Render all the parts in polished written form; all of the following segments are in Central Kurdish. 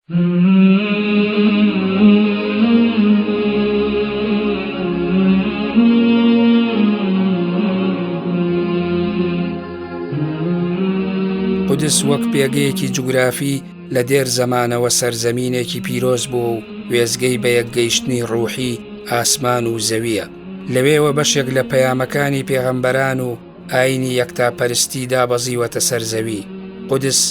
قودس وەک پێگەیەکی جوگرافی لە دێر زەمانەوە سەرزەمینێکی پیرۆز بووە و وێزگەی بە یەکگەیشتنی ڕووحی ئاسمان و زەویە. لەوێوە بەشێک لە پەیامەکانی پێغەمبەران و ئاینی یەکتاپەرستی دابەزیوەتە سەرزەوی. قودس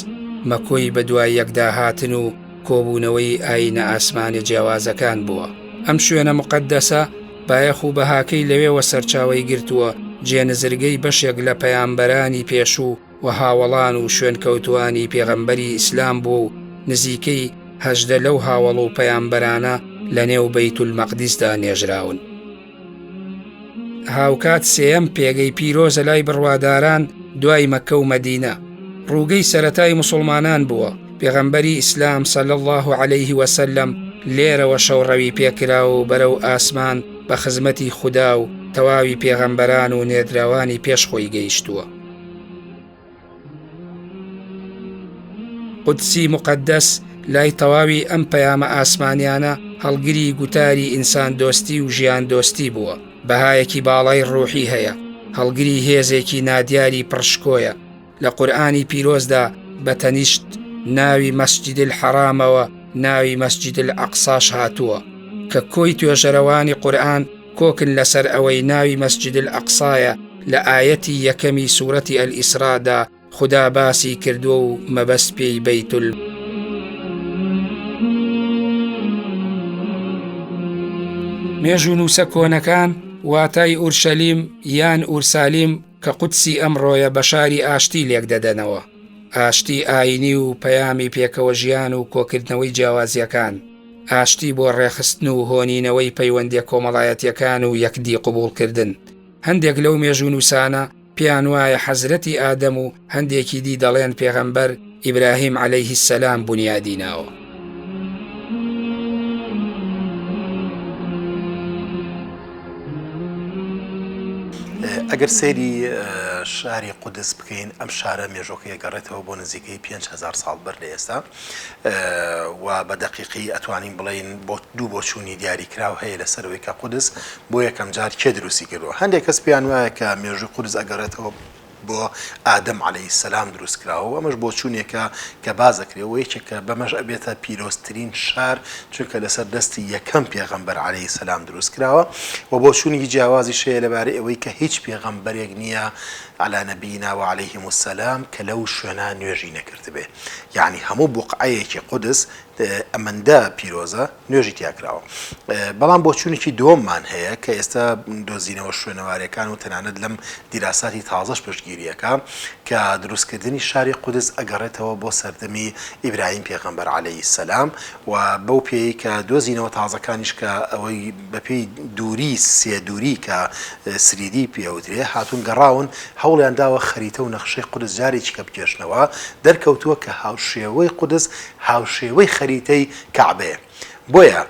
مەکۆی بەدوای یەکداهاتن و کۆبوونەوەی ئاینە ئاسمانی جیاوازەکان بووە. ئەم شوێنە مقەددەسە بایەخ و بەهاکەی لەوێوە سەرچاوەی گرتووە، جێنزرگەی بەشێک لە پەیامبەرانی پێشوو و هاوڵان و شوێنکەوتوانی پێغەمبەری ئیسلام بوو و نزیکەی هەژدە لەو هاوڵ و پەیامبەرانە لە نێو بەیت المەقدیسدا نێژراون. هاوکات سێەم پێگەی پیرۆزە لای بڕواداران دوای مەکە و مەدینە. ڕووگەی سەرەتای موسڵمانان بووە. پێغەمبەری ئیسلام صلی الله عليه وسلم لێرەوە شەوڕەوی پێکرا و بەرەو ئاسمان بە خزمەتی خودا و تەواوی پێغەمبەران و نێردراوانی پێش خۆی گەیشتووە. قودسی مقەدەس لای تەواوی ئەم پەیامە ئاسمانیانە هەڵگری گوتاری ئینسان دۆستی و ژیان دۆستی بووە. بەهایەکی باڵای ڕووحی هەیە، هەڵگری هێزێکی نادیاری پڕشکۆیە. لە قورئانی پیرۆزدا بە تەنیشت ناوی مەسجد الحەرامەوە ناوی مەسجد الئەقساش هاتووە کە کۆی توێژەرەوانی قورئان کۆکن لەسەر ئەوەی ناوی مەسجد الئەقسایە. لە ئایەتی یەکەمی سوورەتی ئەلئیسرادا خدا باسی کردووە و مەبەست پێی بەیت مێژوو نووسە کۆنەکان واتای ئورشەلیم یان ئورسالیم کە قودسی ئەمڕۆیە بە شاری ئاشتی لێک دەدەنەوە. ئاشتی ئاینی و پەیامی پێکەوە ژیان و کۆکردنەوەی جیاوازیەکان، ئاشتی بۆ ڕێخستن و هۆنینەوەی پەیوەندی کۆمەڵایەتیەکان و یەکدی قبوڵکردن. هەندێک لەو مێژوو نووسانە پێیان وایە حەزرەتی ئادەم و هەندێکی دی دەڵێن پێغەمبەر ئیبراهیم عەلەیه السەلام بونیادیناوە. ئەگەر سەیری شاری قودس بکەین، ئەم شارە مێژۆکەیە گەڕێتەوە بۆ نزیکەی 5,000 ساڵ بەر لە ئێستا و بە دەقیقی ئەتوانین بڵین بۆ دوو بۆچوونی دیاریکراو هەیە لەسەرەوەی کە قودس بۆ یەکەم جار کێ دروستی کردووە. هەندێک کەس پێیان وایە کە مێژووی قودس ئەگەڕێتەوە بۆ ئادەم عەلەیه السەلام دروست کراوە. ئەمەش بۆچوونێکە کە بازەکرێەوە یەکێکە بەمەش ئەبێتە پیرۆزترین شار، چونکە لەسەر دەستی یەکەم پێغەمبەر عەلەیه السەلام دروست کراوە و بۆچوونی جیاوازی شەیە لەبارەی ئەوەی کە هیچ پێغەمبەرێک نییە على نبينا وعليهم السلام كلو شونا نوێژی نەکردبێ. یعنی هەموو بوقعەیەکی قودس ئەمەندە پیرۆزە نوێژی تیاکراوە. بەڵام بۆچوونێکی دووەممان هەیە کە ئێستا دۆزینەوە شوێنەوارەکان و تەنانەت لەم دیراساتی تازەش پشتگیریەکە کە دروستکردنی شاری قودس ئەگەڕێتەوە بۆ سەردەمی ئیبراهیم پێغەمبەر عەلەیه السەلام و بەو پێی کە دۆزینەوە تازەکانیش کە ئەوەی بەپێی دووری سێدووری کە سریدی پێوترێ هاتوون گەڕاون هەوڵیان داوە خەریتە و نەخشەی قودس جارێکی کە بکێشنەوە دەرکەوتووە کە هاوشێوەی قودس هاوشێوەی خەریتەی کەعبەیە. بۆیە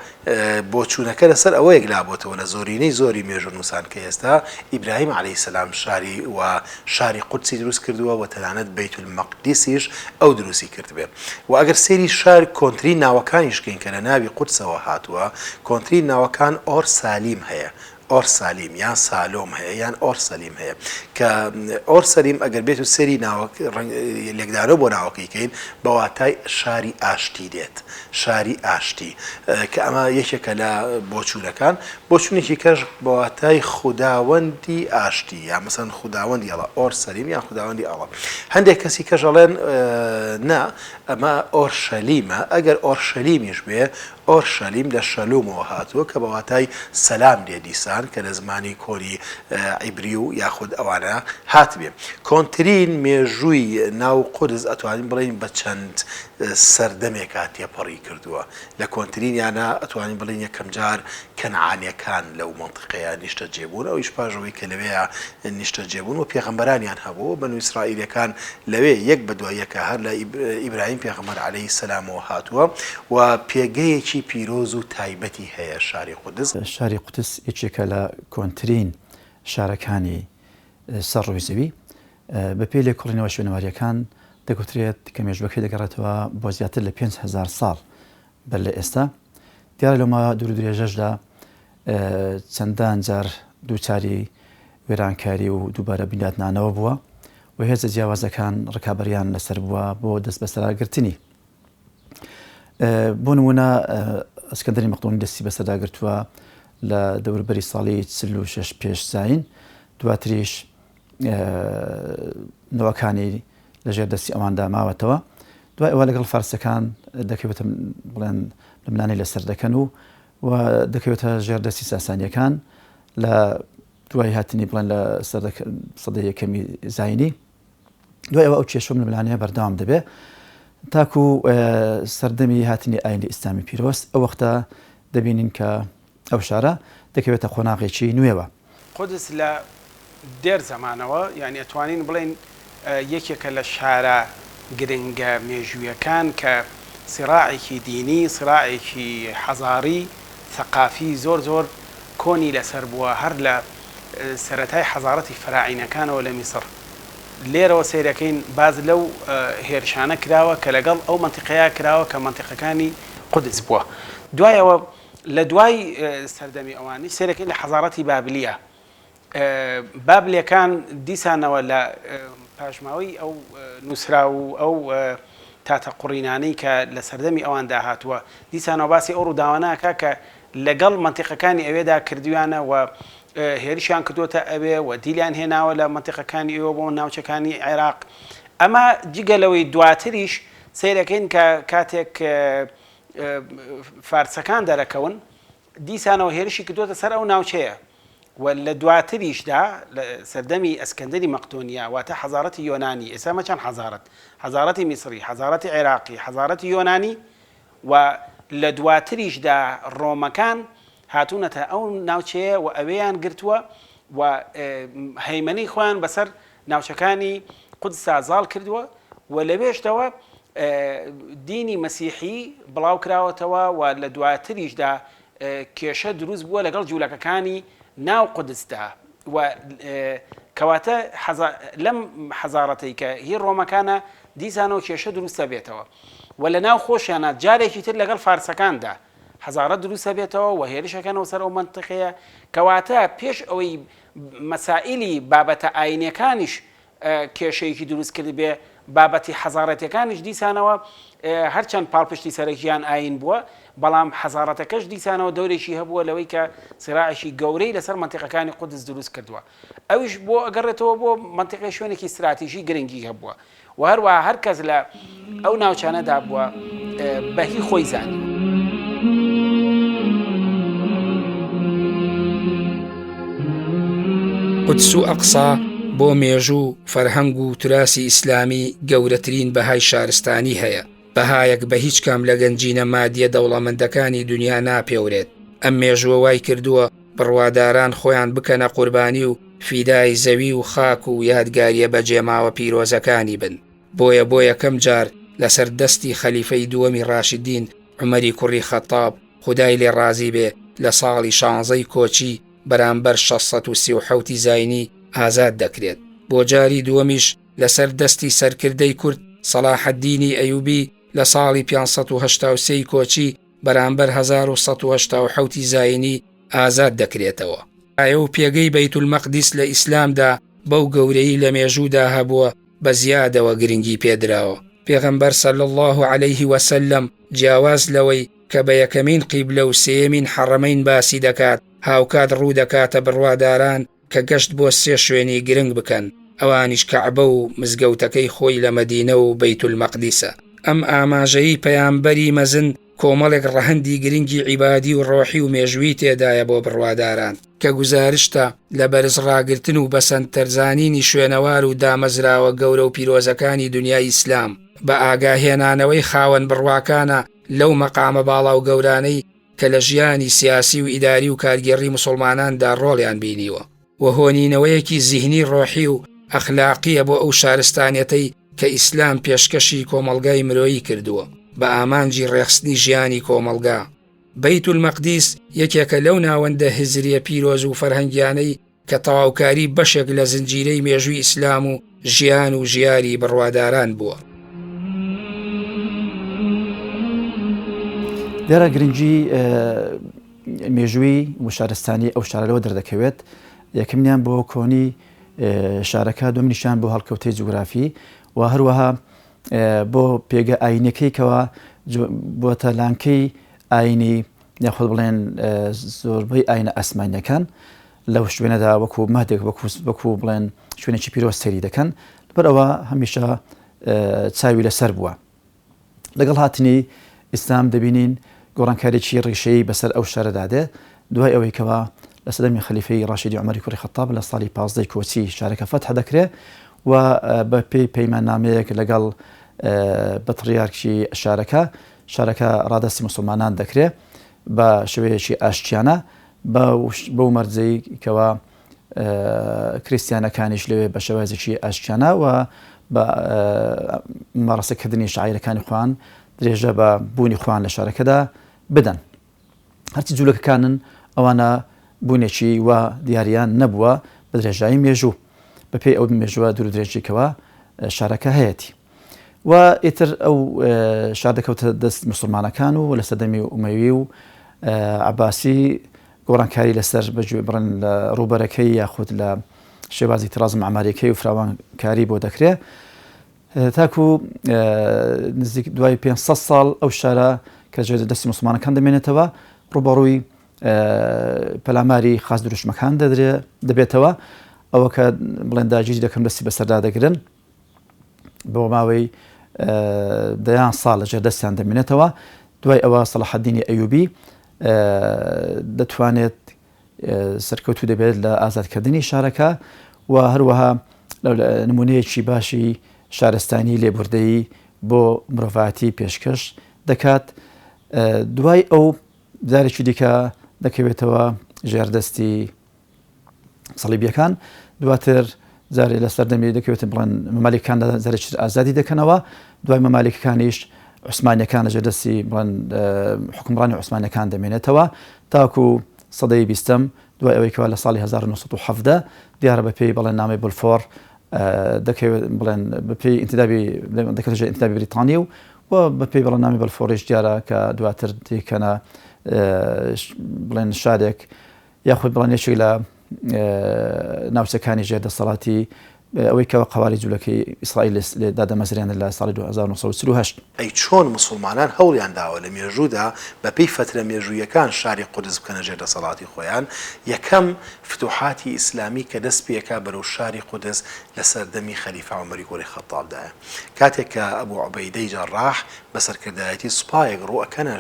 بۆچوونەکە لەسەر ئەوەیەک لابۆتەوە لە زۆرینەی زۆری مێژوو نووسان کە ئێستا ئیبراهیم عەلەیه السەلام شاری و شاری قودسی دروست کردووە و تەنانەت بەیت المەقدیسیش ئەو دروستی کردبێ. و ئەگەر سەیری شار کۆنتری ناوەکانیش بکەین کە لە ناوی قودسەوە هاتووە، کۆنتری ناوەکان ئۆر سالیم هەیە، ئۆر سالیم یان سالۆم هەیە یان ئۆر سەلیم هەیە کە ئۆر سەلیم ئەگەر بێت و سەری لێکدانەوە بۆ ناوەکەی کەین بەواتای شاری ئاشتی دێت، شاری ئاشتی کە ئەمە یەکێکە لە بۆچوونەکان. بۆچوونێکی کەش بەواتای خوداوەندی ئاشتی یان مەسەن خوداوەندی ئەڵە ئۆر سەلیم یان خوداوەندی ئەڵە. هەندێک کەسی کەش ئەڵێن نا ئەمە ئۆرشەلیمە. ئەگەر ئۆرشەلیمیش بێ ئۆرشەلیم لە شەلومەوە هاتووە کە بەواتای سەلام لێ دیسان کە لە زمانی کۆنی عیبری و یاخود ئەوانە هاتبێ. کۆنترین مێژووی ناو قودس ئەتوانین بڵین بە چەند سەردەمێکا تێپەڕی کردووە. لە کۆنترینیانە ئەتوانین بڵین یەکەم جار کەنعانیەکان لەو مەنتیقەیە نیشتە جێبوون، ئەویش پاژەوەی کە لەوەیە نیشتە جێبوون و پێغەمبەرانیان هەبوو. بەنو ئیسرائیلەکان لەوێ یەک بە دوای یەکە هەر لە ئیبراهیم پێغەمبەر عەلەیه السەلامەوە هاتووە و پێگەیەکی پیرۆز و تایبەتی هەیە شاری قودس. شاری قودس یەکێکە لە کۆنترین شارەکانی سەر ڕووی زەوی. بە پێی لێکۆڵینەوە شوێنەواریەکان دەگوترێت کە مێژووەکەی دەگەڕێتەوە بۆ زیاتر لە 5,000 ساڵ بەر لە ئێستا دیارە لەمە دوور درێژەشدا چەندان جار دووچاری وێرانکاری و دووبارە بیناتنانەوە بووە و هێزە جیاوازەکان ڕکابەریان لەسەر بووە بۆ دەست بەسەراگرتنی. بۆ نمونە ئەسکەندەری مەقدۆنی دەستی بەسەرداگرتووە لە دەوروبەری ساڵی 46 پێش زاین، دواتریش نەوەکانی لەژێر دەستی ئەواندا ماوەتەوە. دوای ئەوە لەگەڵ فارسەکان دەکەوێتە بڵێن لەمنانی لەسەر دەکەن و دەکەوێتە ژێر دەستی ساسانیەکان لە دوای هاتنی بڵێن لە سەدەی یەکەمی زاینی. دوای ئەوە ئەو کێشەم لە ملانەیە بەردەوام دەبێ تاکو سەردەمی هاتنی ئاینی ئیسلامی پیرۆست. ئەو وەختە دەبینین کە ئەو شارە دەکەوێتە خۆناغێکی نوێوە. قودس لە دێر زەمانەوە یعنی ئەتوانین بڵێن یەکێکە لە شارە گرنگە مێژوویەکان کە سراعێکی دینی، سراعێکی حەزاری، ثەقافی زۆر کۆنی لەسەر بووە هەر لە سەرەتای حەزارەتی فەراعینەکانەوە لە میسر. لێرەوە سیرەکەین باز لەو هێرشانە کراوە کە لەگەڵ ئەو منتیقەیە کراوە کە منتیقەکانی قودس بووە. دوایەوە لە دوای سەردەمی ئەوانی سیرەکەین لە حەزارەتی بابلیە. بابلیەکان دیسانەوە لە پاشماوەی ئەو نووسرا و ئەو تاتە قوڕینانەی کە لە سەردەمی ئەواندا هاتووە دیسانەوە باسی ئەو ڕووداوانەکە کە لەگەڵ منتیقەکانی ئەوێدا کردویانە و هێرشیان کردوتە ئەوێ و دیلیان هێناوە لە منتیقەکانی ئێوە بۆ ناوچەکانی عێراق. ئەمە جگەلەوەی دواتریش سیرەکەین کە کاتێک فارسەکان دەرەکەون دیسانەوە هێرشی کردوتە سەر ئەو ناوچەیە و لە دواتریشدا لە سەردەمی ئەسکەندەری مەقدۆنیا واتە حەزارەتی یۆنانی، ئێستا مەچەند حەزارەتی میسری، حەزارەتی عێراقی، حەزارەتی یۆنانی و لە دواتریشدا ڕۆمەکان هاتوونەتە ئەو ناوچەیە و ئەوەیان گرتووە و هەیمەنی خۆیان بەسەر ناوچەکانی قودسا زاڵ کردووە و لەوێشتەوە دینی مەسیحی بڵاو کراوەتەوە و لە دواتریشدا کێشە دروست بووە لەگەڵ جوولەکەکانی ناو قودسدا و کەواتە لەم حەزارەتەی کە هی ڕۆمەکانە دیسانەوە کێشە دروستە بێتەوە و لە ناو خۆشیانە جارێکی تر لەگەڵ فارسەکاندا حەزارەت دروستە بێتەوە و هێرشەکەنەوە سەر ئەو منتیقەیە کەواتە پێش ئەوەی مەسائلی بابەتە ئاینیەکانیش کێشەیەکی دروست کرد بێ بابەتی حەزارەتەکانیش دیسانەوە هەرچەند پاڵپشتی سەرەکیان ئاین بووە بەڵام حەزارەتەکەش دیسانەوە دەورێکی هەبووە لەوەی کە سراعێکی گەورەی لەسەر منتیقەکانی قودس دروست کردووە. ئەویش بۆ ئەگەڕێتەوە بۆ منتیقەی شوێنێکی استراتیژی گرنگی هەبووە و هەروە هەر کەس لە ئەو ناوچانەدا بووە بەهی خۆی زانی. قودس و ئەقسا بۆ مێژوو فەرهەنگ و تراسی ئیسلامی گەورەترین بەهای شارستانی هەیە. بەهایەک بە هیچ کام لە گەنجینە مادیە دەوڵەمەندەکانی دنیا ناپێورێت. ئەم مێژووە وای کردووە بڕواداران خۆیان بکەنە قوربانی و فیدای زەوی و خاک و یادگاریە بە جێماوە پیرۆزەکانی بن. بۆ یەکەم جار لەسەر دەستی خەلیفەی دووەمی ڕاشدین عومەری کوڕی خەتاب خودای لێ ڕازی بێ لە ساڵی 16 کۆچی بەرامبەر 637 زاینی ئازاد دەکرێت. بۆ جاری دووەمیش لەسەر دەستی سەرکردەی کورد سەلاحەددینی ئەیوبی لە ساڵی 583 کۆچی بەرامبەر 1187 زاینی ئازاد دەکرێتەوە. ئایە و پێگەی بەیت المەقدیس لە ئیسلامدا بەو گەورەی لە مێژوودا هەبووە بە زیادەوە گرنگی پێدراوە. پێغەمبەر صلی الله عليه وسلم جیاواز لەوەی کە بە یەکەمین قیبلە و سێیەمین حەڕەمەین باسی دەکات هاوکات ڕوو دەکاتە بڕواداران کە گەشت بۆ 3 شوێنی گرنگ بکەن، ئەوانیش کەعبە و مزگەوتەکەی خۆی لە مەدینە و بەیت المەقدیسە. ئەم ئاماژەیی پەیامبەری مەزن کۆمەڵێک ڕەهەندی گرنگی عیبادی و ڕۆحی و مێژووی تێدایە بۆ بڕواداران کە گوزارشتە لە بەرز ڕاگرتن و بەسەند تەرزانینی شوێنەوار و دامەزراوە گەورە و پیرۆزەکانی دنیای ئیسلام بە ئاگاهێنانەوەی خاوەن بڕواکانە لەو مەقامە باڵا و گەورانەی کە لە ژیانی سیاسی و ئیداری و کارگێڕی مسلماناندا ڕۆڵیان بینیوە و هۆنینەوەیەکی زیهنی ڕۆحی و ئەخلاقیە بۆ ئەو شارستانەتەی کە ئیسلام پێشکەشی کۆمەلگای مرۆیی کردووە بە ئامانجی ڕێخستنی ژیانی کۆمەلگا. بەیت المەقدیس یەکێکە لەو ناوەندە هزریە پیرۆز و فەرهەنگیانەی کە تەواوکاری بەشێک لە زنجیرەی مێژووی ئیسلام و ژیان و ژیاری بڕواداران بووە. لێرە گرنگی مێژووی و شارستانی ئەو شارەوە دەردەکەوێت یەکەمیان بۆ کۆنی شارەکە دومیشان بۆ هەڵکەوتەی جوگرافی و هەروەها بۆ پێگە ئاینەکەیکەوە بۆتە لانکەی ئاینی یاخۆ بڵێن زۆربەی ئاینە ئەسمانیەکان لەو شوێنەدا وەکو مادێک وەکو بڵێن شوێنێکی پیرۆز سەری دەکەن لەبەر ئەوە هەمیشە چاوی لەسەر بووە. لەگەڵ هاتنی ئیسلام دەبینین گۆڕانکارێکی ڕیشەی بەسەر ئەو شارەدادێ دوای ئەوەی کەوا لە سەدەمی خەلیفەی ڕاشیدی عومەری کوڕی خەتاب لە ساڵی 15 کۆچی شارەکە فەتح دەکرێت و بە پێی پەیماننامەیەک لەگەڵ بەتڕیارکی شارەکە ڕادەستی مسلمانان دەکرێت بە شێوەیەکی ئاشتیانە بەو مەرجەی کەوا کریسیانەکانیش لەوێ بە شێوازێکی ئاشتیانە و بە مەڕەسەکردنی شاعیرەکانی خوان درێژە بە بوونی خوان لە شارەکەدا بدەن. هەرچی جوولەکەکانن ئەوانە بوونێکی و دیاریان نەبووە بە درێژایی مێژوو بە پێی ئەو مێژووە دوور درێژێکەوە شارەکە هەیەی و ئیتر ئەو شار دەکەوتە دەست مسلمانەکان و لە سەدەمی ئومەوی و عەباسی گۆڕانکاری لەسەر بڕن لە ڕووبەرەکەی یاخود لە شێوازی تراز معماریەکەی و فراوانکاری بۆ دەکرێت تاکو نزیک دوای 500 ساڵ ئەو شارە کە دەستی مسلمانەکان دەمێنێتەوە ڕوبەڕووی پەلاماری خاص دروشمەکان دەبێتەوە ئەوە کە بڵێن داگیری دەکەم دەستی بەسەردا دەگرن بۆ ماوەی دەیان ساڵ لەژێر دەستیان دەمێنێتەوە دوای ئەوە سەلاحەددینی ئەیوبی دەتوانێت سەرکەوتو دەبێت لە ئازادکردنی شارەکە و هەروەها نمونەیەکی باشی شارستانی لێبوردەیی بۆ مرۆڤاتی پێشکەش دەکات. دوای ئەو جارێکی دیکە دەکەوێتەوە ژێردەستی سەلیبیەکان دواتر جارێ لە سەردەمی دەکەوێت بڵێن مەمالیکەکان زارێکی ئازادی دەکەنەوە دوای مەمالیکەکانیش عوسمانیەکان لە ژێردەستی بڵێن حکومڕانی عوسمانیەکان دەمێنێتەوە تاکو سەدەی 20م دوای ئەوەی کەوا لە ساڵی 1970 دیارە بە پێی بڵێن نامی بولفۆر دەکەوێت بڵێن بە پێی دەکەوێت ئینتدابی بریتانی و بە پێی بڵێن نامی بولفۆریش دیارە کە دواتر دیکەنە بڵێن شارێک یاخود بڵێن یەکێک لە ناوچەکانی ژێردەسەڵاتی ئەوەی کەەوە قواری جوولەکەی ئیسرائیل دادەمەزرێنە لە ساڵی 1938. ئەی چۆن مسلمانان هەوڵیان داوە لە مێژوودا بە پێی فترە مێژوویەکان شاری قودس بکەنە ژێردەسەڵاتی خۆیان یەکەم فتوحاتی ئیسلامی کە دەست پێکا بەرەو شاری قودس لە سەردەمی خەلیفە عومەری کوڕی خەتابدایە کاتێک کە ئەبوو عوبەیدەی جەڕاح بەسەرکردایەتی سوپایەک ڕوئەکەنە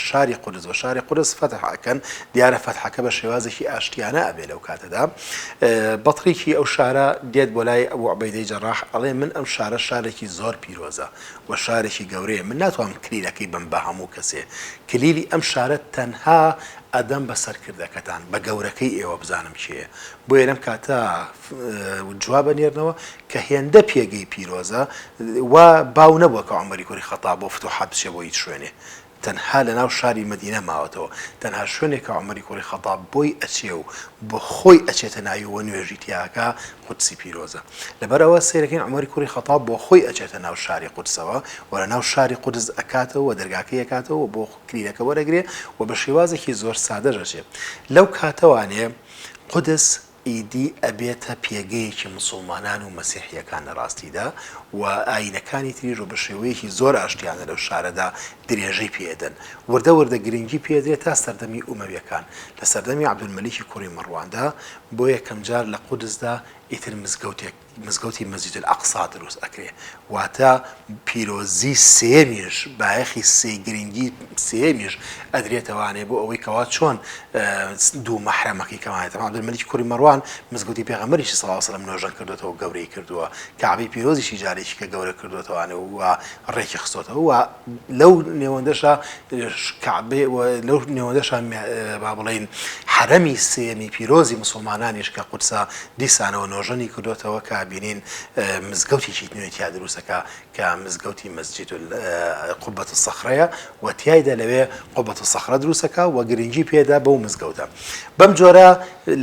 شاری قودس و شاری قودس فتحەکەن دیارە فتحەکە بە شێوازێکی ئاشتیانە ئەبێ لەو کاتەدا بەتڕێکی ئەو شارە دێت بۆ لای ئەبوو عوبەیدەی جەڕاح ئەڵێ من ئەم شارە شارێکی زۆر پیرۆزە و شارێکی گەورەیە من ناتوانم کلیلەکەی بم بە هەموو کەسێ کلیلی ئەم شارە تەنها ئەدەم بە سەرکردەکەتان بە گەورەکەی ئێوە بزانم چییە بۆ ئێرەم کاتە جواب بەنێرنەوە کە هێندە پێگەی پیرۆزە و باو نەبووە کە عومەری کوڕی خەتاب بۆ فتوحات بچێ بۆ هیچ شوێنێ تەنها لە ناو شاری مەدینە ماوەتەوە تەنها شوێنێک کە عومەری کوڕی خەتاب بۆی ئەچێ و بۆ خۆی ئەچێتە ناویەوە نوێژی تیاکە قودسی پیرۆزە لەبەرەوە سیرەکەین عومەری کوڕی خەتاب بۆ خۆی ئەچێتە ناو شاری قودسەوە و لە ناو شاری قودس ئەکاتەوە و دەرگاکەی ئەکاتەوە بۆ کلیلەکە وەرەگرێ و بە شێوازێکی زۆر سادە دەچێت لەو کاتەوانێ قودس ئیدی ئەبێتە پێگەیەکی مسلمانان و مەسیحیەکان لە ڕاستیدا و ئاینەکانی تریژ و بە شێوەیەکی زۆر ئاشتیانە لەو شارەدا درێژەی پێدەن وردە وردە گرنگی پێدرێت تا سەردەمی ئومەویەکان لە سەردەمی عەبدولمەلیکی کوڕی مەڕواندا بۆ یەکەم جار لە قودسدا ئیتر مزگەوتی مەسجد الأقصا دروست ئەکرێ واتە پیرۆزی سێمیش بایەخی سێگرنگی سێمیش ئەدرێتەوانێ بۆ ئەوەی کەوا چۆن دوو مەحرەمەکەی کەمانێتەوە عەبدولمەلیکی کوڕی مەڕوان مزگەوتی پێغەمبەریشی صلی الله علیه و سلم نوێژان کردوێتەوە و گەورەی کردووە کەعبەی پیرۆزیشی جارێکی کە گەورە کردوێتەوانێ و ڕێکی خستۆتەوە و لەو نێوەندەشە کەعبێ لەو نێوەندەشە با بڵێن حرەمی سێمی پیرۆزی مسلمانانیش کە قودسە دیسانەوە نۆژەنی کردوتەوە کە بینین مزگەوتێکی نوێتیا دروستەکە کە مزگەوتی مەسجید قوبەت الصەخرەیە و تیایدا لەوێ قوبەت الصەخرە دروستەکە و گرنگی پێدا بەو مزگەوتە. بەم جۆرە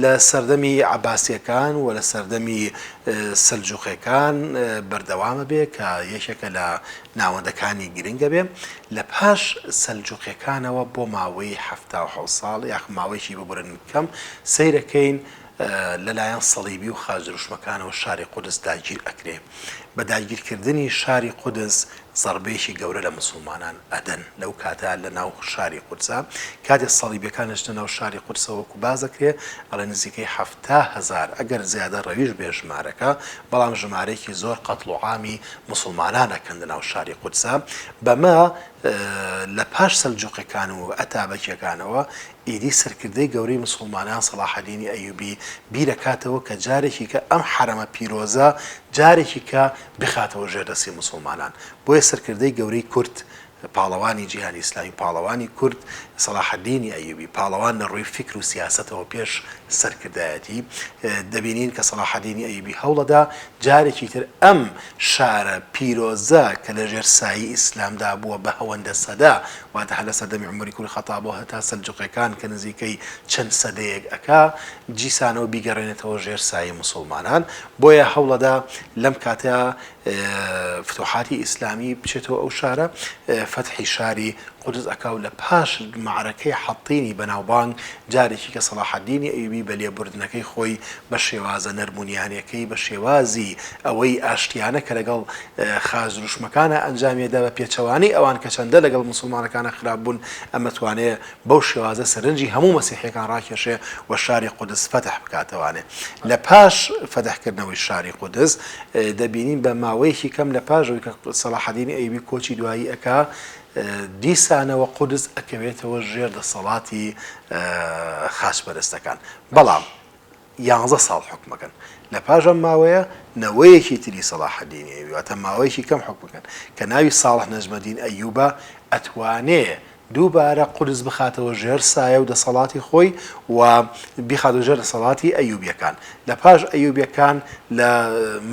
لە سەردەمی عەباسیەکان و لە سەردەمی سەلجوقیەکان بەردەوامە بێ کە یەکێکە لە ناوەندەکانی گرنگە بێ. لە پاش سەلجوقیەکانەوە بۆ ماوەی 77 ساڵ یاخ ماوەیەکی ببرن کەم سەیرەکەین لەلایەن سەلیبی و خاجروشمەکانەوە شاری قودس داگیر ئەکرێ. بە داگیرکردنی شاری قودس زەربەیەکی گەورە لە مسلمانان ئەدەن لەو کاتە لە ناو شاری قودسە. کاتێک سەلیبیەکان هێشتە ناو شاری قودسە وەکو باز دەکرێ ئەڵێ نزیکەی 70,000 ئەگەر زیادە ڕەویش بێ ژمارەکە، بەڵام ژمارەیەکی زۆر قەتڵ و عامی مسلمانانەکەن لە ناو شاری قودسە. بەمە لە پاش سەلجوقیەکان و ئەتابەکیەکانەوە ئیدی سەرکردەی گەورەی مسلمانان سەلاحەدینی ئەیوبی بیرەکاتەوە کە جارێکی کە ئەم حرەمە پیرۆزە جارێکی کە بخاتەوە ژێردەستی مسلمانان. بۆیە سەرکردەی گەورەی کورد، پاڵەوانی جیهانی ئیسلامی، پاڵەوانی کورد سەلاحەدینی ئەیوبی، پاڵەوان لە ڕووی فکر و سیاسەتەوە پێش سەرکردایەتی دەبینین کە سەلاحەدینی ئەیوبی هەوڵەدا جارێکی تر ئەم شارە پیرۆزە کە لە ژێر سایی ئیسلامدا بووە بە هەوەندە سەدا، واتە هەر لە سەردەمی عومەری کوڕی خەتابەوە هەتا سەلجوقیەکان کە نزیکەی چەند سەدەیەک ئەکا جیسانەوە بیگەڕێنێتەوە ژێر سایی مسلمانان. بۆیە هەوڵەدا لەم کاتە فتوحاتی ئیسلامی بچێتەوە ئەو شارە، فەتحی شاری قودس ئەکاو لە پاش معرەکەی حەطینی بەناوبانگ جارێکی کە سەلاحەدینی ئەیوبی بە لێبوردنەکەی خۆی بە شێوازە نەرمونیانەکەی بە شێوازی ئەوەی ئاشتیانە کە لەگەڵ خازروشمەکانە ئەنجامێدا بە پێچەوانی ئەوان کە چەندە لەگەڵ مسلمانەکانە خراپ بوون، ئەمە توانێت بەو شێوازە سەرنجی هەموو مەسیحیەکان ڕاکێشێ و شاری قودس فەتح بکاتەوانێ. لە پاش فەتحکردنەوەی شاری قودس دەبینین بە ماوەیەکی کەم لە پاشەوەی کە سەلاحەدینی ئەیوبی کۆچی دوایی ئەکا دیسانەوە قودس ئەکەوێتەوە ژێر دەسەڵاتی خاچپەرستەکان. بەڵام 11 ساڵ حکومەکەن. لە پاژەم ماوەیە نەوەیەکی تری سەلاحەدینی ئەیوبی، واتە ماوەیەکی کەم حکومەکەن کە ناوی ساڵح نەجمەدین ئەیوبە ئەتوانێ دووبارە قودس بخاتەوە ژێر سایە و دەسەڵاتی خۆی و بیخاتەوە ژێر دەسەڵاتی ئەیوبیەکان. لە پاش ئەیوبیەکان لە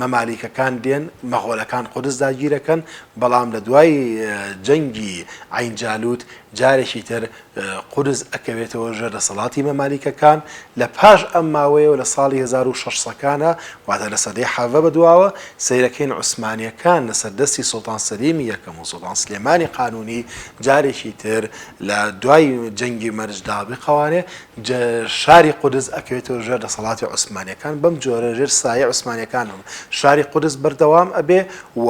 مەمالیکەکان دێن، مەغۆلەکان قودس داگیرەکەن، بەڵام لە دوای جەنگی عینجالوت جارێکی تر قودس ئەکەوێتەوە ژێر دەسەڵاتی مەمالیکەکان. لە پاش ئەم ماوەیەوە لە ساڵی 1600ەکانە واتە لە سەدەی حەڤە بەدواوە سەیرەکەین عوسمانیەکان لەسەر دەستی سوڵتان سەلیمی یەکەم و سوڵتان سلێمانی قانونی جارێکی تر لە دوای جەنگی مەرجدابی قەوانێ شاری قودس ئەکەوێتەوە ژێر دەسەڵاتی عوسمانیەکان. بەم جۆرە ژێر سایە عوسمانیەکان شاری قودس بەردەوام ئەبێ و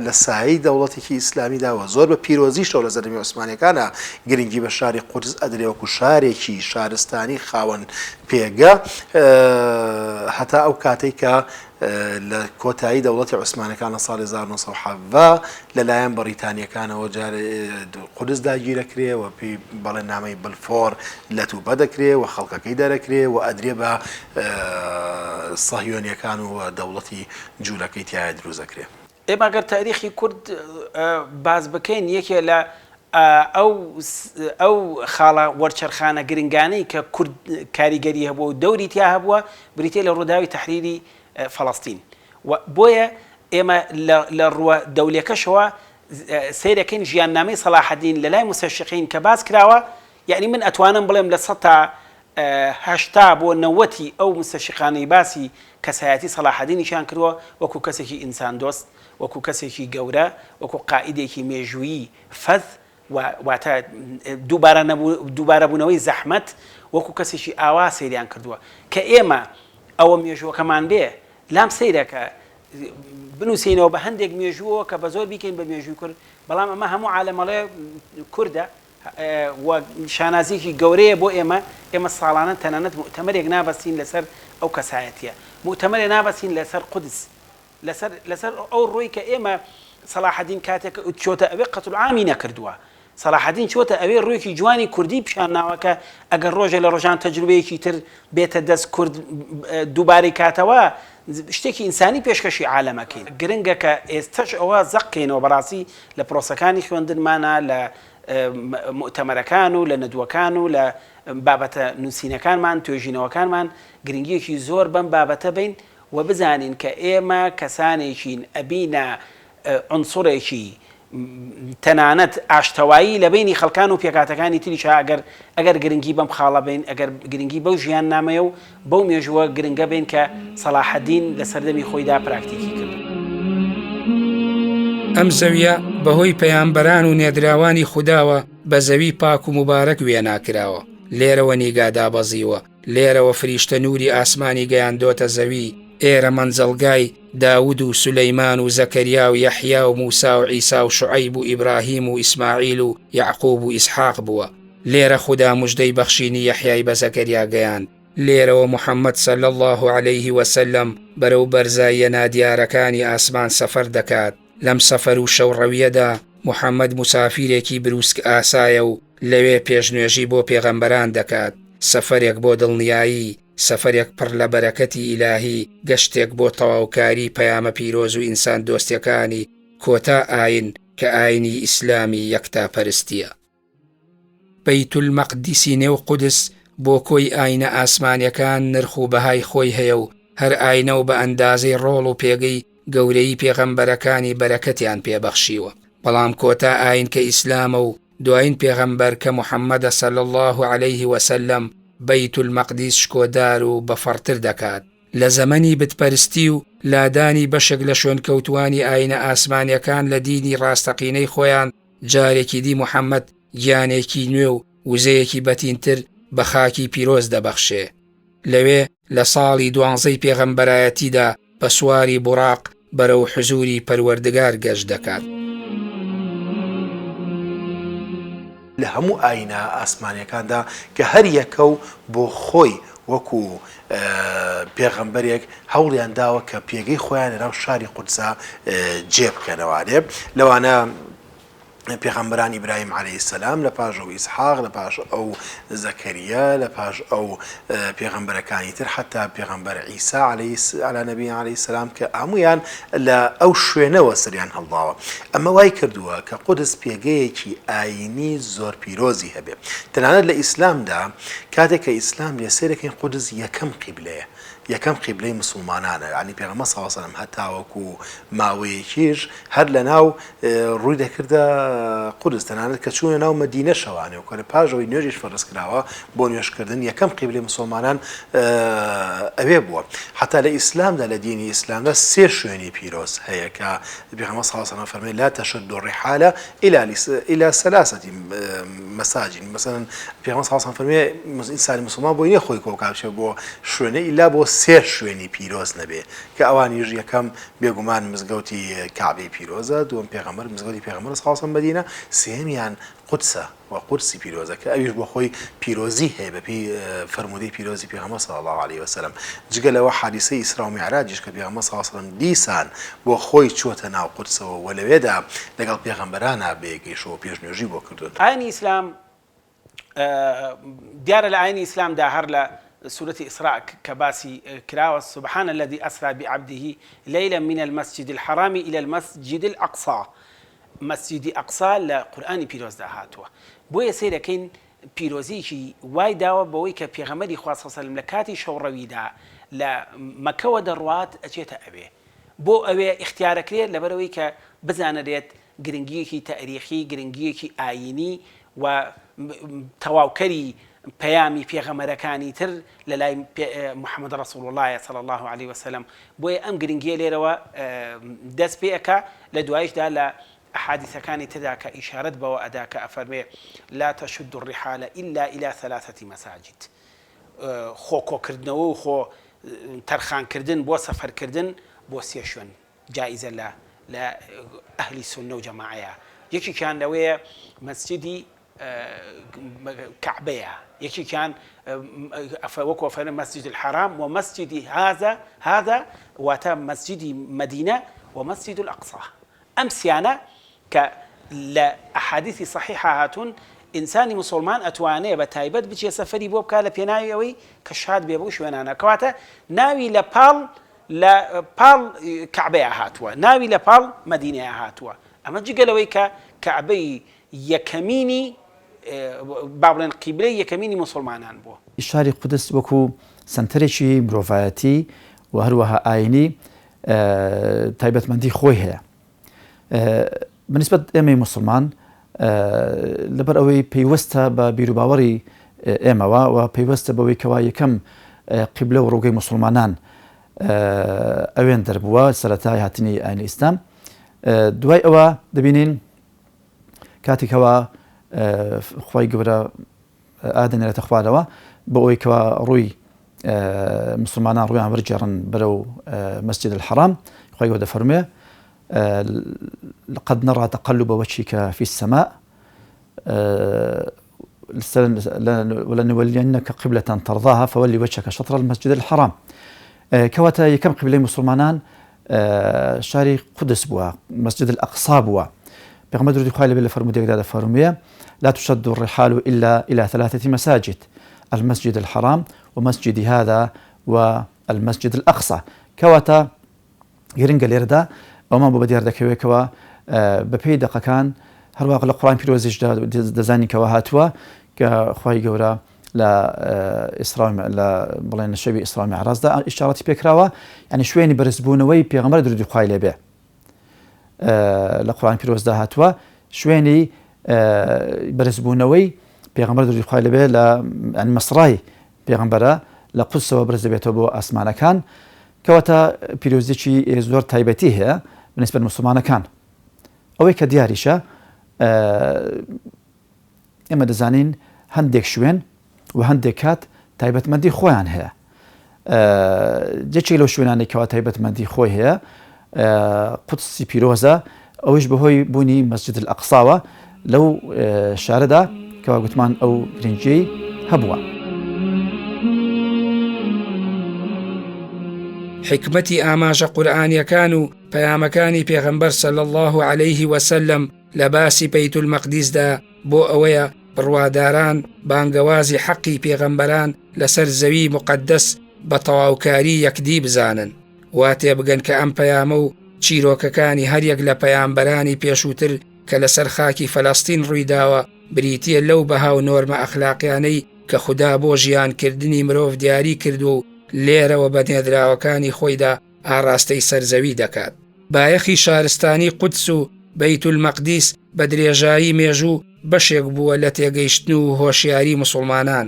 لە سایی دەوڵەتێکی ئیسلامیداوە زۆر بە پیرۆزیشەوە لە زەردەمی عوسمانیەکانە گرنگی بە شاری قودس ئەدرێ وەکو شارێکی شارستانی خاوەن پێگە هەتا ئەو کاتێک کە لە کۆتایی دەوڵەتی عوسمانەکان لە ساڵی 1970 لەلایەن بەریتانیەکانەوە قودس داگیرەکرێ و پێی بەڵێنامەی بلفۆر لە توبە دەکرێ و خەڵکەکەی دەرەکرێ و ئەدرێ بە سەهیۆنیەکان و دەوڵەتی جوولەکەی تایە دروست دەکرێ. ئێمە ئەگەر تاریخی کورد باز بکەین یەکێ لە ئەو خاڵە وەرچەرخانە گرنگانەی کە کورد کاریگەری هەبووە و دەوری تیا هەبووە بریتێ لە ڕووداوی تەحریری فەڵەستین. بۆیە ئێمە لە ڕووە دەولێکەشەوە سیرەکەین ژیاننامەی سەلاحەدین لە لای مستەشریقین کە باز کراوە. یعنی من ئەتوانم بڵێم لە 180 بۆ 90 ئەو مستەشریقانەی باسی کەسایەتی سەلاحەدینیشان کردووە وەکو کەسێکی ئینسان دۆست، وەکو کەسێکی گەورە، وەکو قائیدێکی مێژوویی فەذ واتە دووبارە بوونەوەی زەحمەت، وەکو کەسێکی ئاوا سەیریان کردووە کە ئێمە ئەوە مێژووەکەمان بێ لام سەیرەکە بنووسینەوە بە هەندێک مێژووە کە بە زۆر بیکەین بە مێژووی کورد، بەڵام ئەمە هەموو عالەمەڵێ کووردە و شانازیکی گەورەیە بۆ ئێمە ساڵانە تەنانەت مؤتەمەرێک نابەستین لەسەر ئەو کەسایەتیە، مؤتەمەرێک نابەستین لەسەر قودس، لەسەر ئەو ڕۆی کە ئێمە سەلاحەدین کاتێک چۆتە ئەوێ قەتل عامی نەکردووە. سەلاحەدین چۆتە ئەوێ ڕوویەکی جوانی کوردی پیشانناوە کە ئەگەر ڕۆژێ لە ڕۆژان تەجروبەیەکی تر بێتە دەست کورد دووبارەی کاتەوە شتێکی ئینسانی پێشکەشی عالەمەکەین. گرنگە کە ئێستش ئەوە زەقکەینەوە بەڕاستی لە پرۆسەکانی خوێندنمانە، مؤتەمەرەکان و لە نەدووەکان و لە بابەتە نووسینەکانمان توێژینەوەکانمان گرنگیەکی زۆر بەم بابەتە بین و بزانین کە ئێمە کەسانێکین ئەبینە عنسوڕێکی تەنانەت ئاشتەوایی لە بینی خەڵکان و پێکاتەکانی تریش ئەگەر گرنگی بەم خاڵە بین ئەگەر گرنگی بەو ژیان نامەیە و بەو مێژووە گرنگە بین کە سەلاحەدین لە سەردەمی خۆیدا پراکتیکی کرد. ئەم زەویە بەهۆی پەیامبەران و نێدراوانی خودداوە بە زەوی پاک و مبارەک وێناکراوە، لێرەوە نیگادا بەزیوە، لێرەوە فریشتە نووری ئاسمانی گەیاندۆتە زەوی، ئێرە مەنجەڵگای داود و سولەیمان و زەکەریا و یەحیا و موسا و عیسا و شوعەیب و ئیبراهیم و ئیسماعیل و یعقوب و ئیسحاق بووە، لێرە خوددا موژدەی بەخشینی یەحیای بە زەکەریا گەیاند، لێرەوە محەممەد صلی الله عليه وسلم بەرەو بەرزاییە نادیارەکانی ئاسمان سەفەر دەکات. لەم سەفەر و شەوڕەویەدا محەممەد مسافیرێکی بروسک ئاسایە و لەوێ پێشنوێژی بۆ پێغەمبەران دەکات، سەفەرێک بۆ دڵنیایی، سەفەرێک پڕ لە بەرەکەتی ئیلاهی، گەشتێک بۆ تەواوکاری پەیامە پیرۆز و ئینسان دۆستیەکانی کۆتا ئاین کە ئاینی ئیسلامی یەکتاپەرستیە. بەیت المەقدیسی نێو قودس بۆ کۆی ئاینە ئاسمانیەکان نرخ و بەهای خۆی هەیە و هەر ئاینە و بە ئەندازەی ڕۆڵ و پێگەی گەورەی پێغەمبەرەکانی بەرەکەتیان پێبەخشیوە، بەڵام کۆتا ئاین کە ئیسلامە و دوایین پێغەمبەر کە محەممەدە صلی الله عليه وسلم بەیت المەقدیس شکۆدار و بەفەڕتر دەکات. لە زەمەنی بتپەرستی و لادانی بەشێک لە شوێنکەوتوانی ئاینە ئاسمانیەکان لە دینی ڕاستەقینەی خۆیان جارێکی دی محەممەد گیانێکی نوێ و وزەیەکی بەتینتر بە خاکی پیرۆز دەبەخشێ. لەوێ لە ساڵی 12 پێغەمبەرایەتیدا بە سواری بوڕاق بەرەو حزوری پەروەردگار گەشت دەکات. لە هەموو ئاینە ئاسمانیەکاندا کە هەر یەکە و بۆ خۆی وەکو پێغەمبەرێک هەوڵیان داوە کە پێگەی خۆیان لەناو شاری قودسا جێبکەنەوە. لەوانە پێغەمبەرانی ئیبراهیم عەلەیهی سەلام، لە پاش ئەو ئیسحاق، لە پاش ئەو زەکەریا، لە پاش ئەو پێغەمبەرەکانی تر، حتا پێغەمبەر عیسا عەلی نەبی عەلەیهی سەلام کە هەموویان لە ئەو شوێنەوە سەریان هەڵداوە. ئەمە وای کردووە کە قودس پێگەیەکی ئاینی زۆر پیرۆزی هەبێ. تەنانەت لە ئیسلامدا کاتێک کە ئیسلام لێسێرەکەی قودس یەکەم قیبلەیە، یەکەم قیبلەی مسلمانانە، ینی پێغەمبەر صلی الله علیه و سلم هەتاوەکو ماوەیەکیش هەر لە ناو ڕووی دەکردە قودس، تەنانەت کە چوونە ناو مەدینە شەوانێ و کە لە پاژەوەی نوێژیش فەرزکراوە بۆ نوێژکردن یەکەم قیبلەی مسلمانان ئەوێ بووە. حتا لە ئیسلامدا، لە دینی ئیسلامدا 3 شوێنی پیرۆز هەیە کە پێغەمبەر صلی الله علیه و سلم فەرمێ لا تشد الرحال إلى 3 مساجد. مثلا پێغەمبەر صلی الله علیه و سلم فەرمێ ئینسانی مسلمان بۆی نییە خۆی کۆکابچێ بۆ شوێنە ئیلا بۆ 3 شوێنی پیرۆز نەبێ کە ئەوانیش یەکەم بێگومان مزگەوتی کعبەی پیرۆزە، دووەم پێغەمبەر مزگەوتی پێغەمبەر صلی الله علیه و سلم مەدینە، سێمیان قودسە و قورسی پیرۆزە کە ئەویش بۆ خۆی پیرۆزی هەیە بەپێی فەرمودەی پیرۆزی پێغەمبەر صلی الله عليه وسلم. جگە لەوە حادیسەی ئیسرا و میعراجیش کە پێغەمبەر صلی الله عليه وسلم دیسان بۆ خۆی چووەتە ناو قودسەوە و لەوێدا لەگەڵ پێغەمبەرانە بەیەکەوە پێشنوێژی بۆ کردوون. ئاینی ئیسلام دیارە لە ئاینی ئیسلامدا هەر لە سورة إسراء كباسي كراوة سبحان الذي أسرى بعبده ليلا من المسجد الحرام إلى المسجد الأقصى. مسجد أقصى لقرآن بيروز دهاتوا بويا سيرا كين بيروزيشي واي داوا بويكا بيغمري خواص صلى الله عليه وسلم لكاتي شوروي دا لمكوى دروات أجيتا أبي بو أبي اختيار كرير لبرويكا بزانا ريت گرنگیەکی تاریخی، گرنگیەکی ئاینی و تەواوکەری پەیامی پێغەمبەرەکانی تر لە لای محەممەد ڕەسوڵ الله صلی الله عليه وسلم. بۆیە ئەم گرنگیە لێرەوە دەست پێ ئەکا لە دوایشدا لە ئەحادیثەکانی تردا کە ئیشارەت بەوە ئەدا کە ئەفەرمێ لا تشد الرحال إلا إلى 3 مساجد. خۆ کۆکردنەوە و خۆ تەرخانکردن بۆ سەفەرکردن بۆ 3 شوێن جائزە لە ئەهلی سونە و جەماعەیە. یەکێکیان لەوەیە مەسجدی كعبية يكي كان وكو فن مسجد الحرام ومسجد هذا واتا مسجد مدينة ومسجد الأقصى. أمس يعني كأحاديث صحيحة هاتون إنسان مسلمان أتواني بتايبت بيجي سفري بوب كالا بيناوي كشهاد بيبوش وينانا كواتا ناوي لبال كعبية هاتوا ناوي لبال مدينة هاتوا أما جي قالوا كعبي یەکەمینی با بڵێن قیبلەی یەکەمینی مسلمانان بووە. شاری قودس وەکو سنتەرێکی مرۆڤایەتی و هەروەها ئاینی تایبەتمەندی خۆی هەیە. بنسبەت ئێمەی مسلمان لەبەر ئەوەی پەیوەستە بە بیرروباوەڕی ئێمەوە و پەیوەستە بەوەی کەوا یەکەم قیبلە و ڕۆگەی مسلمانان ئەوێن دەربووە سەرەتای هاتنی ئاینی ئیسلام. دوای ئەوە دەبینین کاتێکەوە خی گەورە ئادەنێرێتە خوارەوە بە ئەوەی کەوا ڕووی مسلمانان ڕویان وەرجێڕن بەرەو مەسجد الحرام خی گەورە دەفەرمێ لقد نرى تقلب وجهك في السماء ولنولينك قبلة ترضاها فولي وجهك شطر المسجد الحرام. كواتا يكم قبلة مسلمانان شاري قدس بوا مسجد الأقصى بوا بيغمبر درودي خوالي بالله فرمودي قدادة فرمية لا تشد الرحال إلا إلى 3 مساجد المسجد الحرام ومسجد هذا والمسجد الأقصى. كواتا يرنقل يردا وما بوديار دكويكوا بەپێی دەقەکان هەروەها لە قوڕان پیرۆزیشدا دەزانی کەەوە هاتووە کە خوای گەورە لە بڵێن شەوی ئیسرا میعراجدا ئیشارەتی پێکراوە، یعنی شوێنی بەرزبوونەوەی پێغەمبەر درودی خوای لێبێ لە قوڕان پیرۆزدا هاتووە، شوێنی بەرزبوونەوەی پێغەمبەر درودی خوای لێبێ لە مەسڕای پێغەمبەرە لە قودسەوە بەرز دەبێتەوە بۆ ئاسمانەکان، کەواتە پیرۆزیی زۆر تایبەتی هەیە بنسبەت مسلمانەکان. ئەوەی کە دیاریشە ئێمە دەزانین هەندێک شوێن و هەندێک کات تایبەتمەندی خۆیان هەیە. جێکی لەو شوێنانی کەوا تایبەتمەندی خۆی هەیە قودسی پیرۆزە، ئەوش بەهۆی بوونی مەسجد الأقصاوە لەو شارەدا کەوا گوتمان ئەو گرنگجی هەبووە. حکمەتی ئاماژە قورئانیەکان و پەیامەکانی پێغەمبەر صلی الله عليه وسلم لە باسی بەیت المەقدیسدا بۆ ئەوەیە بڕواداران بانگەوازی حەقی پێغەمبەران لەسەر زەوی مقەدەس بە تەواوکاری یەکدی بزانن، وا تێبگەن کە ئەم پەیامە و چیرۆکەکانی هەریەک لە پەیامبەرانی پێشووتر کە لەسەر خاکی فەلەستین ڕوویداوە بریتیە لەو بەها و نۆرمە ئەخلاقیانەی کە خوددا بۆ ژیانکردنی مرۆڤ دیاری کردو و لێرەوە بە نێدراوەکانی خۆیدا ئاڕاستەی سەرزەوی دەکات. بایەخی شارستانی قودس و بەیت المەقدیس بە درێژایی مێژوو بەشێک بووە لە تێگەیشتن و هۆشیاری مسلمانان.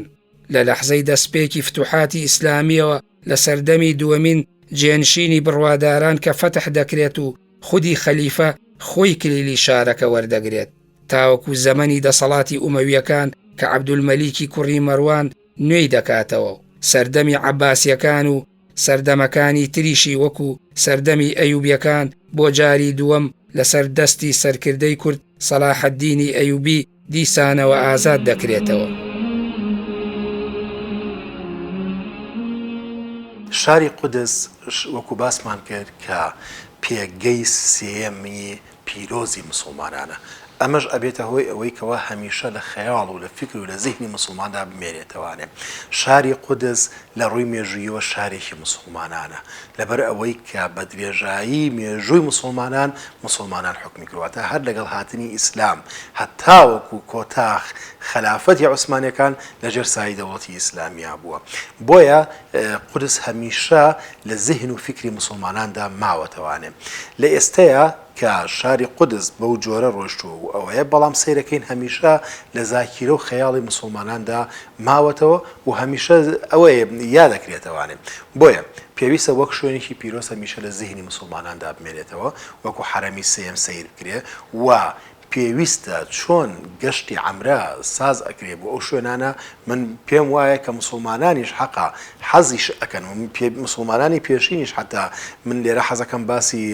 لە لەحزەی دەستپێکی فتوحاتی ئیسلامیەوە لە سەردەمی دووەمین جێنشینی بڕواداران کە فتح دەکرێت و خودی خەلیفە خۆی کلیلی شارەکە وەردەگرێت، تاوەکو زەمەنی دەسەڵاتی ئومەویەکان کە عەبدولمەلیکی کوڕی مەروان نوێی دەکاتەوە. سەردەمی عەباسیەکان و سەردەمەکانی تریشی وەکو سەردەمی ئەیوبیەکان بۆ جاری دووەم لەسەر دەستی سەرکردەی کورد سەلاح الدینی ئەیوبی دیسانەوە ئازاد دەکرێتەوە. شاری قودس وەکو باسمان کرد کە پێگەی سێەمی پیرۆزی مسلمانانە، ئەمەش ئەبێتە هۆی ئەوەی کەوا هەمیشە لە خەیاڵ و لە فکر و لە زیهنی مسلماندا بمێنێتەوانێ. شاری قودس لە ڕووی مێژوویەوە شارێکی مسلمانانە، لەبەر ئەوەی کە بە درێژایی مێژووی مسلمانان حکمی کردواتە هەر لەگەڵ هاتنی ئیسلام هەتا وەکو کۆتاخ خلافەتی عوسمانیەکان لەژێر سایی دەوڵەتی ئیسلامیا بووە. بۆیە قودس هەمیشە لە زیهن و فکری مسلماناندا ماوەتەوانێ. لە ئێستەیە کە شاری قودس بەو جۆرە ڕۆشتووە و ئەوەیە، بەڵام سیرەکەین هەمیشە لە زاکیرە و خەیاڵی مسلماناندا ماوەتەوە و هەمیشە ئەوەیە یا دەکرێتەوانێ. بۆیە پێویستە وەک شوێنێکی پیرۆز هەمیشە لە زیهنی مسلماناندا بمێنێتەوە، وەکو حرەمی سێم سیر بکرێ و پێویستە چۆن گەشتی عەمرە ساز ئەکرێ بۆ ئەو شوێنانە. من پێم وایە کە مسلمانانیش حەقا حەزیش ئەکەن، مسلمانانی پێشینیش حتا من لێرە حەزەکەم باسی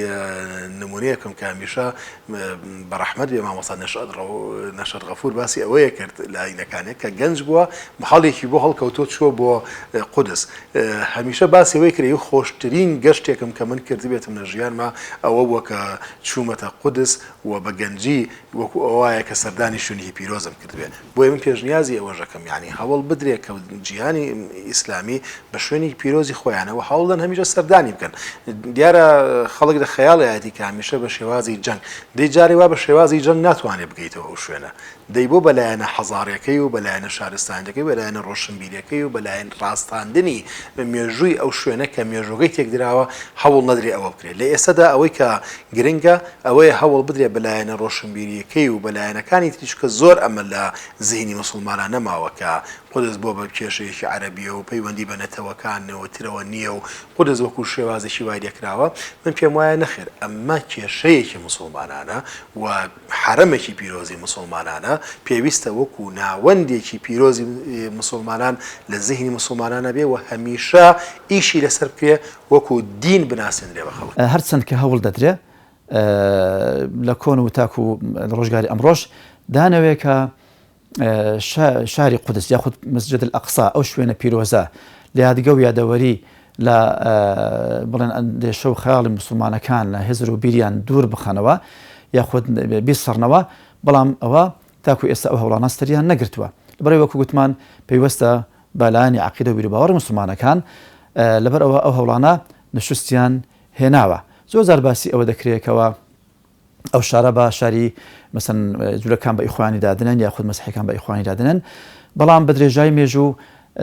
نمونەیەکەم کە هەمیشە بەڕەحمەت بێ مامۆستا نەشەد غەفور باسی ئەوەیە کرد لە ئاینەکانێک کە گەنج بووە محەڵێکی بۆ هەڵکەوتۆ چووە بۆ قودس. هەمیشە باسی ئەوەی کرێ خۆشترین گەشتێکم کە من کردی بێتم لە ژیانما ئەوە بووە کە چوومەتە قودس و بە گەنجی وەکو ئەوایە کە سەردانی شوێنی پیرۆزم کردوێ بۆیە من پێشنیازی ئەوەژەکەم یعنی هەوڵ بدرێت کە جیهانی ئیسلامی بە شوێنی پیرۆزی خۆیانەوە هەوڵدان هەمیشە سەردانی بکەن دیارە خەڵک لە خەیاڵەتی کە هەمیشە بە شێوازی جەنگ دەی جارێ وا بە شێوازی جەنگ ناتوانێت بگەیتەوە ئەو شوێنە دەی بۆ بەلایەنە حەزارەکەی و بەلایەنە شارستانەکەی بەلایەنە ڕۆشنبیریەکەی و بەلایەن ڕاستاندنی مێژووی ئەو شوێنە کە مێژۆگەی تێکدراوە هەوڵ نەدرێ ئەوە بکرێت لە ئێستادا ئەوەی کە گرنگە ئەوەیە هەوڵ بدرێ بەلایەنە ڕۆشنبیریەکەی و بەلایەنەکانی تریش کە زۆر ئەمە لە زیهنی مسلمانان نەماوە کە قودس بۆ بە کێشەیەکی عەرەبیە و پەیوەندی بە نەتەوەکانەوە ترەوە نییە و قودس وەکو شێوازێکی وای دێکراوە من پێم وایە نەخێر ئەمە کێشەیەکی مسلمانانە و حرەمێکی پیرۆزی مسلمانانە پێویستە وەکو ناوەندێکی پیرۆزی مسلمانان لە زیهنی مسلمانانە بێ و هەمیشە ئیشی لەسەر بکرێ وەکو دین بناسێنرێ بە خەڵک هەرچەند کە هەوڵ دەدرێ لە کۆن و تاکو لە ڕۆژگاری ئەمڕۆژ دانەوێت کە شاری قودس یاخود مسجد الأقصى ئەو شوێنە پیرۆزە لە یادگە و یادەوەری لە بڵێن ئەندێشە و خەیاڵی مسلمانەکان لە هێزر و بیریان دوور بخەنەوە یاخود بیسەڕنەوە بەڵام ئەوە تاکو ئێستا ئەو هەوڵانە ستەریان نەگرتووە لەبەرەوەی وەکو گوتمان پێیوەستە بەلایانی عەقیدە و بیر و باوەڕی مسلمانەکان لەبەر ئەو هەوڵانە نەشوستیان هێناوە زۆر جار باسی ئەوە دەکرێتەوە ئەو شارە بە شاری مەسەن جوولەکان بە ئیخوانی دادنن یاخود مەسیحیەکان بە ئیخوانی دادنن بەڵام بە درێژای مێژوو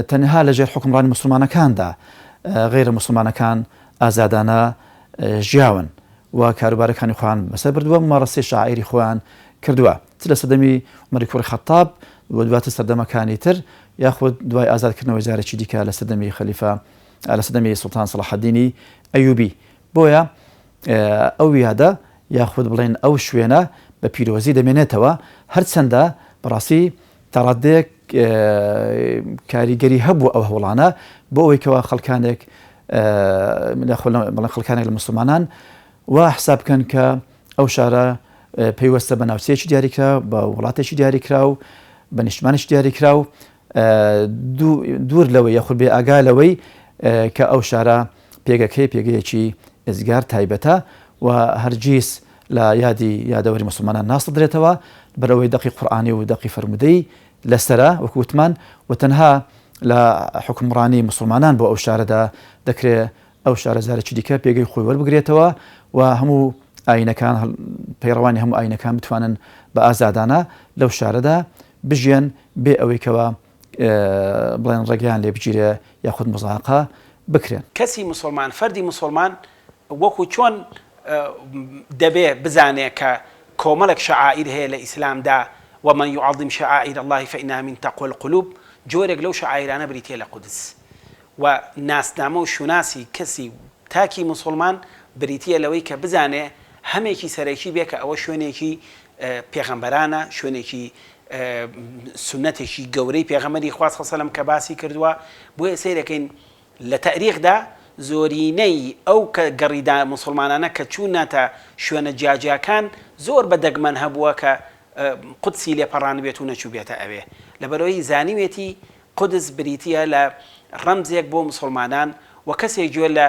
تەنها لەژێر حکمڕانی مسلمانەکاندا غیرە مسلمانەکان ئازادانە ژیاون و کاروبارەکانی خۆیان بەسەر بردووە مەمارەسەی شاعیری خۆیان کردووە چ لە سەردەمی عومەری کوڕی خەتاب و دواتر سەردەمەکانی تر یاخود دوای ئازادکردنەوەی جارێکی دیکە لە سەردەمی خەلیفە لە سەردەمی سوڵتان سەلاح الدینی ئەیوبی بۆیە ئەو یادە یاخود بڵێن ئەو شوێنە بە پیرۆزی دەمێنێتەوە هەرچەندە بەڕاستی تەڕادێک کاریگەری هەبوو ئەو هەوڵانە بۆ ئەوەی کەوا خەڵکانێک خەڵکانێک لە مسلمانان و حساب بکەن کە ئەو شارە پەیوەستە بە ناوچەیەکی دیاریکرا بە وڵاتێکی دیاریکرا و بە نیشتمانێکی دیاریکرا و دوور لەوەی یاخود بێ ئاگا لەوەی کە ئەو شارە پێگەیەکی ئێزگار تایبەتە و هەرگیز لە یادەوەری مسلمانان ناست درێتەوە بەرەوەی دەقی قورئانی و دەقی فەرمودەی لەسەرە وەکو وتمان و تەنها لە حکمڕانی مسلمانان بۆ ئەو شارەدا دەکرێت ئەو شارە زارێکی دیکە پێگەی خۆی وەربگرێتەوە و هەموو ئاینەکان پەیڕەوانی هەموو ئاینەکان بتوانن بە ئازادانە لەو شارەدا بژێن بێ ئەوەی کەوە بڵێن ڕێگەیان لێ بگیرێ یاخود مزاحقە بکرێن کەسی مسلمان فەردی مسلمان وەکو چۆن دەبێ بزانێ کە کۆمەڵێک شعائیر هەیە لە ئیسلامدا ومن يعظم شعائر الله فإنها من تقوى القلوب جۆرێک لەو شعائرانە بریتێ لە قودس و ناسنامە و شوناسی کەسی تاکی مسلمان بریتە لەوەی کە بزانێ هەمێکی سەرەکی بێ کە ئەوە شوێنێکی پێغەمبەرانە شوێنێکی سنەتێکی گەورەی پێغەمبەری خوا صلی الله علیه و سلم کە باسی کردووە بۆیە سەیرەکەین لە تاریخدا زۆرینەی ئەو کە گەڕیدا مسلمانانە کە چوونەتە شوێنە جیاجیاکان زۆر بە دەگمەن هەبووە کە قودسی لێپەڕان بێت و نەچوو بێتە ئەوێ لەبەرەوەی زانیوێتی قودس بریتە لە ڕەمزێک بۆ مسلمانان و کەسێک گوێ لە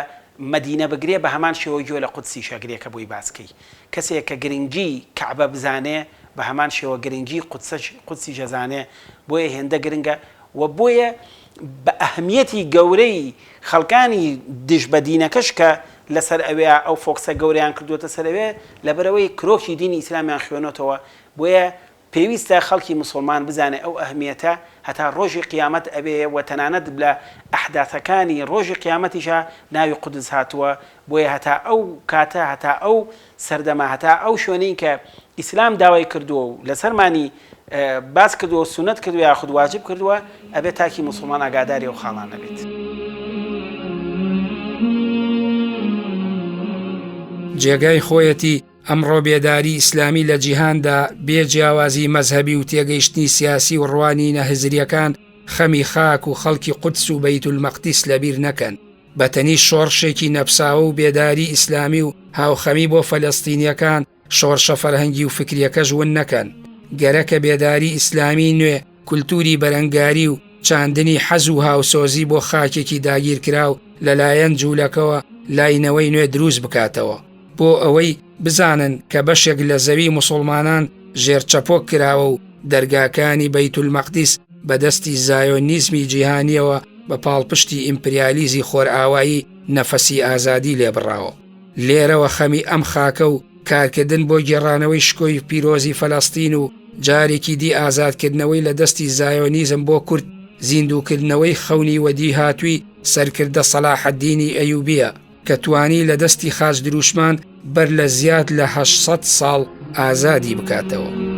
مدینە بگرێ بە هەمان شێوە گوێ لە قودسی شەگرێکە بۆی باسکەی کەسێک کە گرنگی کەعبە بزانێ بە هەمان شێوە گرنگی قودسی جەزانێ بۆیە هێندە گرنگە و بۆیە بە ئەهمیەتی گەورەی خەڵکانی دژ بە دینەکەش کە لەسەر ئەوەیە ئەو فۆکسە گەورەیان کردوتە سەرەوێ لەبەرەوەی کرۆکی دینی ئیسلامیان خوێنێتەوە بۆیە پێویستە خەڵکی مسلمان بزانێ ئەو ئەهمیەتە هەتا ڕۆژی قیامەت ئەبێ و تەنانەت لە ئەحداثەکانی ڕۆژی قیامەتیشە ناوی قودس هاتووە بۆیە هەتا ئەو کاتە هەتا ئەو سەردەما هەتا ئەو شوێنەی کە ئیسلام داوای کردووە و لەسەرمانی باس کردووە سنت کردووە یاخود واجب کردووە ئەبێ تاکی مسلمان ئاگاداری و خاڵان نەبێت. جێگای خۆیەتی ئەمڕۆ بێداری ئیسلامی لە جیهاندا بێجیاوازی مەزهەبی و تێگەیشتنی سیاسی و ڕوانی نەهزریەکان خەمی خاک و خەڵکی قودس و بەیت المەقدیس لەبیر نەکەن بەتەنی شۆڕشێکی نەفساوە و بێداری ئیسلامی و هاوخەمی بۆ فەلەستینیەکان شۆڕشە فەرهەنگی و فکریەکەش ون نەکەن گەرەکە بێداری ئیسلامی نوێ کولتوری بەرەنگاری و چاندنی حەز و هاوسۆزی بۆ خاکێکی داگیرکراو لەلایەن جوولەکەوە لاینەوەی نوێ دروست بکاتەوە بۆ ئەوەی بزانن کە بەشێک لە زەوی مسلمانان ژێرچەپۆک کراوە و دەرگاکانی بەیت المەقدیس بەدەستی زایۆنیزمی جیهانیەوە بە پاڵپشتی ئیمپریالیزی خۆرئاوایی نەفەسی ئازادی لێبڕاوە. لێرەوە خەمی ئەم خاکە و کارکردن بۆ گێڕانەوەی شکۆی پیرۆزی فەلەستین و جارێکی دی ئازادکردنەوەی لە دەستی زایۆنیزم بۆ کورد زیندووکردنەوەی خەونی وەدی هاتووی سەرکردە سەلاحەددینی ئەیوبیە کە توانی لە دەستی خاچ دروشمان بەر لە زیاد لە 800 ساڵ ئازادی بکاتەوە.